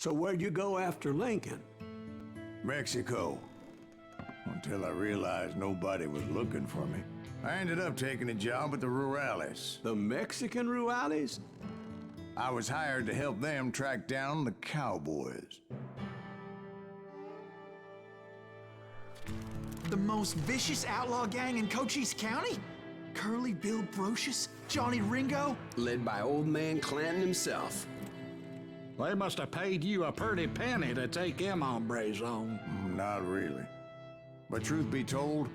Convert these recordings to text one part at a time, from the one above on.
So where'd you go after Lincoln? Mexico. Until I realized nobody was looking for me. I ended up taking a job at the Rurales. The Mexican Rurales? I was hired to help them track down the cowboys. The most vicious outlaw gang in Cochise County? Curly Bill Brocious? Johnny Ringo? Led by old man Clanton himself. They must have paid you a pretty penny to take them hombres on. Not really. But truth be told,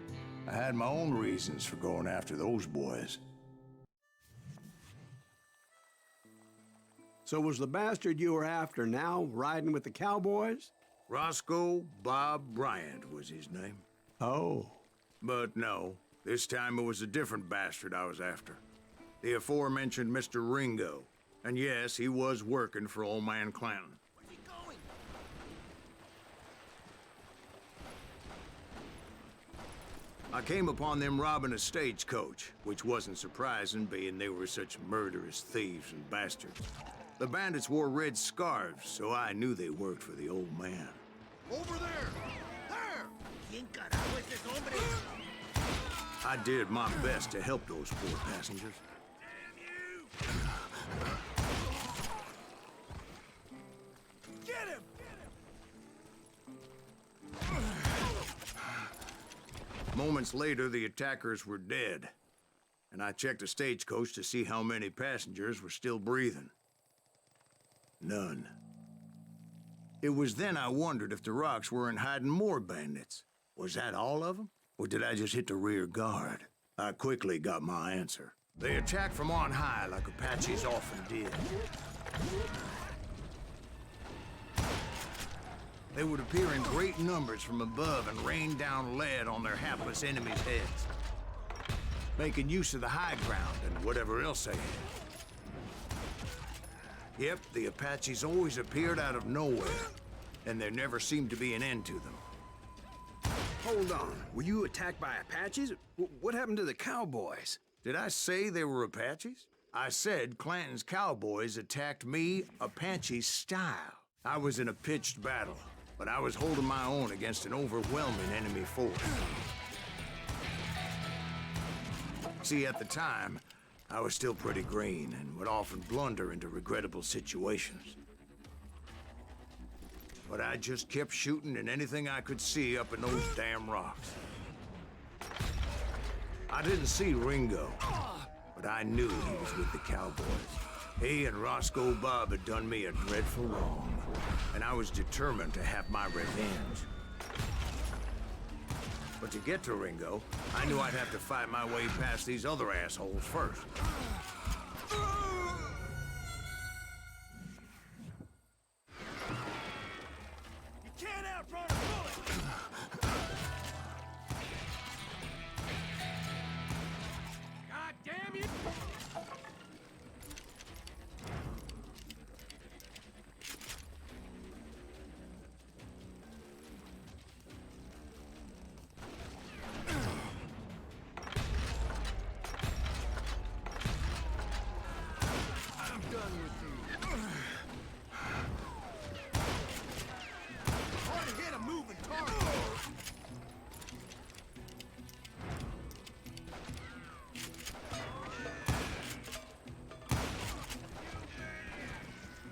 I had my own reasons for going after those boys. So was the bastard you were after now riding with the cowboys? Roscoe Bob Bryant was his name. Oh. But no, this time it was a different bastard I was after. The aforementioned Mr. Ringo. And yes, he was working for old man Clanton. Where's he going? I came upon them robbing a stagecoach, which wasn't surprising, being they were such murderous thieves and bastards. The bandits wore red scarves, so I knew they worked for the old man. Over there! There! ¿Quién carajo es ese hombre? I did my best to help those poor passengers. Get him! Moments later, the attackers were dead, and I checked the stagecoach to see how many passengers were still breathing. None. It was then I wondered if the rocks weren't hiding more bandits. Was that all of them? Or did I just hit the rear guard? I quickly got my answer. They attacked from on high like Apaches often did. They would appear in great numbers from above and rain down lead on their hapless enemies' heads, making use of the high ground and whatever else they had. Yep, the Apaches always appeared out of nowhere, and there never seemed to be an end to them. Hold on, were you attacked by Apaches? What happened to the cowboys? Did I say they were Apaches? I said Clanton's cowboys attacked me Apache style. I was in a pitched battle, but I was holding my own against an overwhelming enemy force. See, at the time, I was still pretty green and would often blunder into regrettable situations. But I just kept shooting at anything I could see up in those damn rocks. I didn't see Ringo, but I knew he was with the cowboys. He and Roscoe Bob had done me a dreadful wrong, and I was determined to have my revenge. But to get to Ringo, I knew I'd have to fight my way past these other assholes first. You can't outrun a bullet! God damn you!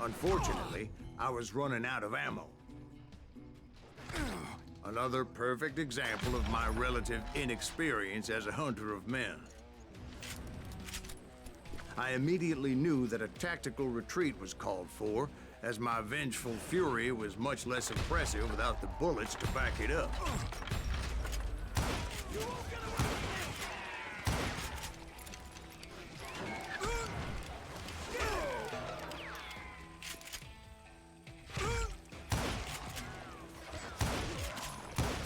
Unfortunately, I was running out of ammo. Another perfect example of my relative inexperience as a hunter of men. I immediately knew that a tactical retreat was called for, as my vengeful fury was much less impressive without the bullets to back it up.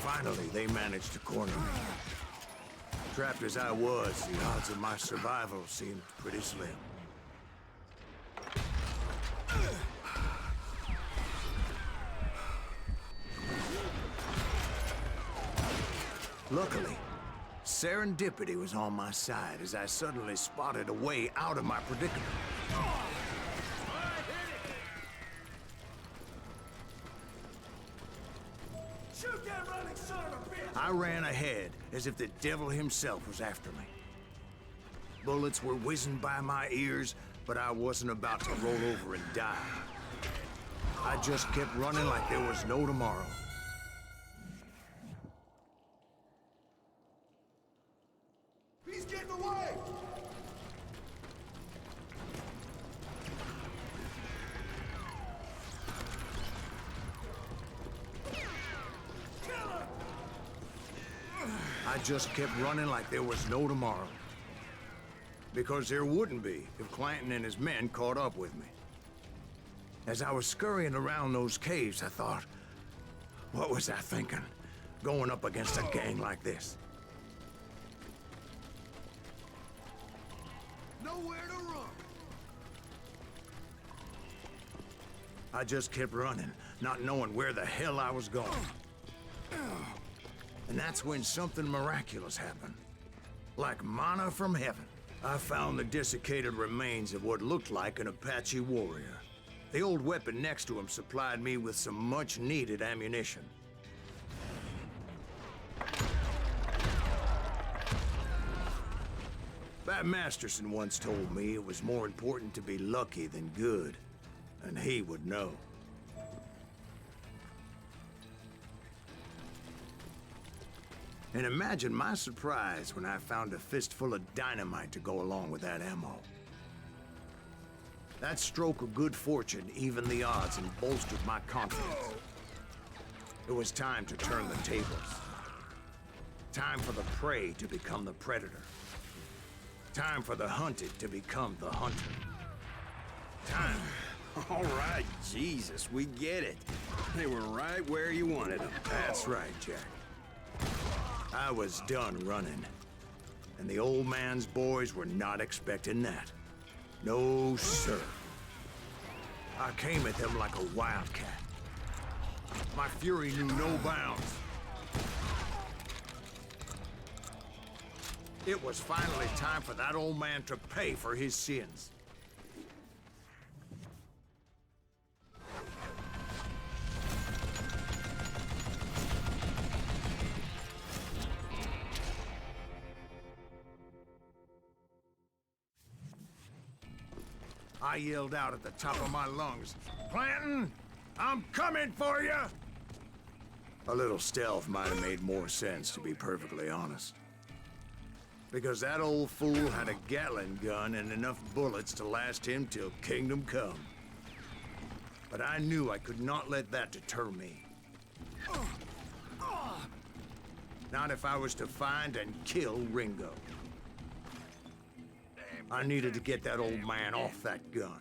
Finally, they managed to corner me. Trapped as I was, the odds of my survival seemed pretty slim. Luckily, serendipity was on my side as I suddenly spotted a way out of my predicament. Shoot that running son of a bitch! I ran ahead as if the devil himself was after me. Bullets were whizzing by my ears, but I wasn't about to roll over and die. I just kept running like there was no tomorrow. He's getting away! I just kept running like there was no tomorrow. Because there wouldn't be if Clanton and his men caught up with me. As I was scurrying around those caves, I thought, what was I thinking? Going up against a gang like this? Nowhere to run! I just kept running, not knowing where the hell I was going. And that's when something miraculous happened. Like manna from heaven. I found the desiccated remains of what looked like an Apache warrior. The old weapon next to him supplied me with some much-needed ammunition. Bat Masterson once told me it was more important to be lucky than good, and he would know. And imagine my surprise when I found a fistful of dynamite to go along with that ammo. That stroke of good fortune evened the odds and bolstered my confidence. It was time to turn the tables. Time for the prey to become the predator. Time for the hunted to become the hunter. Time. All right, Jesus, we get it. They were right where you wanted them. That's right, Jack. I was done running. And the old man's boys were not expecting that. No, sir. I came at them like a wildcat. My fury knew no bounds. It was finally time for that old man to pay for his sins. I yelled out at the top of my lungs, "Clanton, I'm coming for you!" A little stealth might have made more sense, to be perfectly honest. Because that old fool had a Gatling gun and enough bullets to last him till kingdom come. But I knew I could not let that deter me. Not if I was to find and kill Ringo. I needed to get that old man off that gun.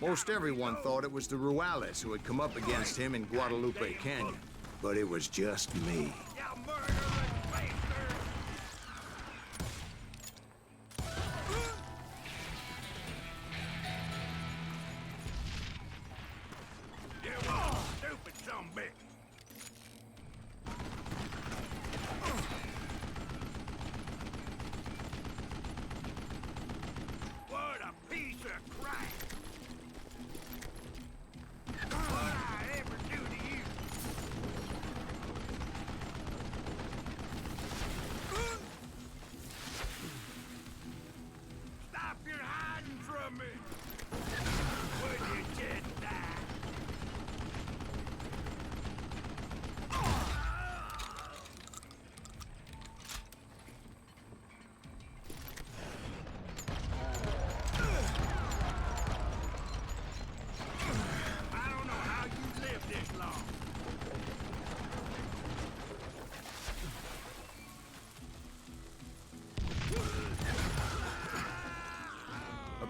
Most everyone thought it was the Juarez who had come up against him in Guadalupe Canyon, but it was just me. What a piece of crap!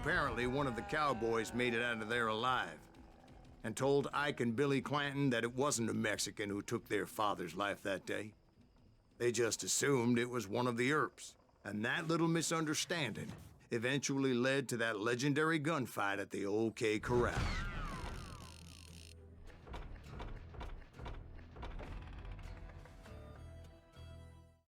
apparently one of the cowboys made it out of there alive and told Ike and Billy Clanton that it wasn't a Mexican who took their father's life that day. They just assumed it was one of the Earps, and that little misunderstanding eventually led to that legendary gunfight at the OK Corral.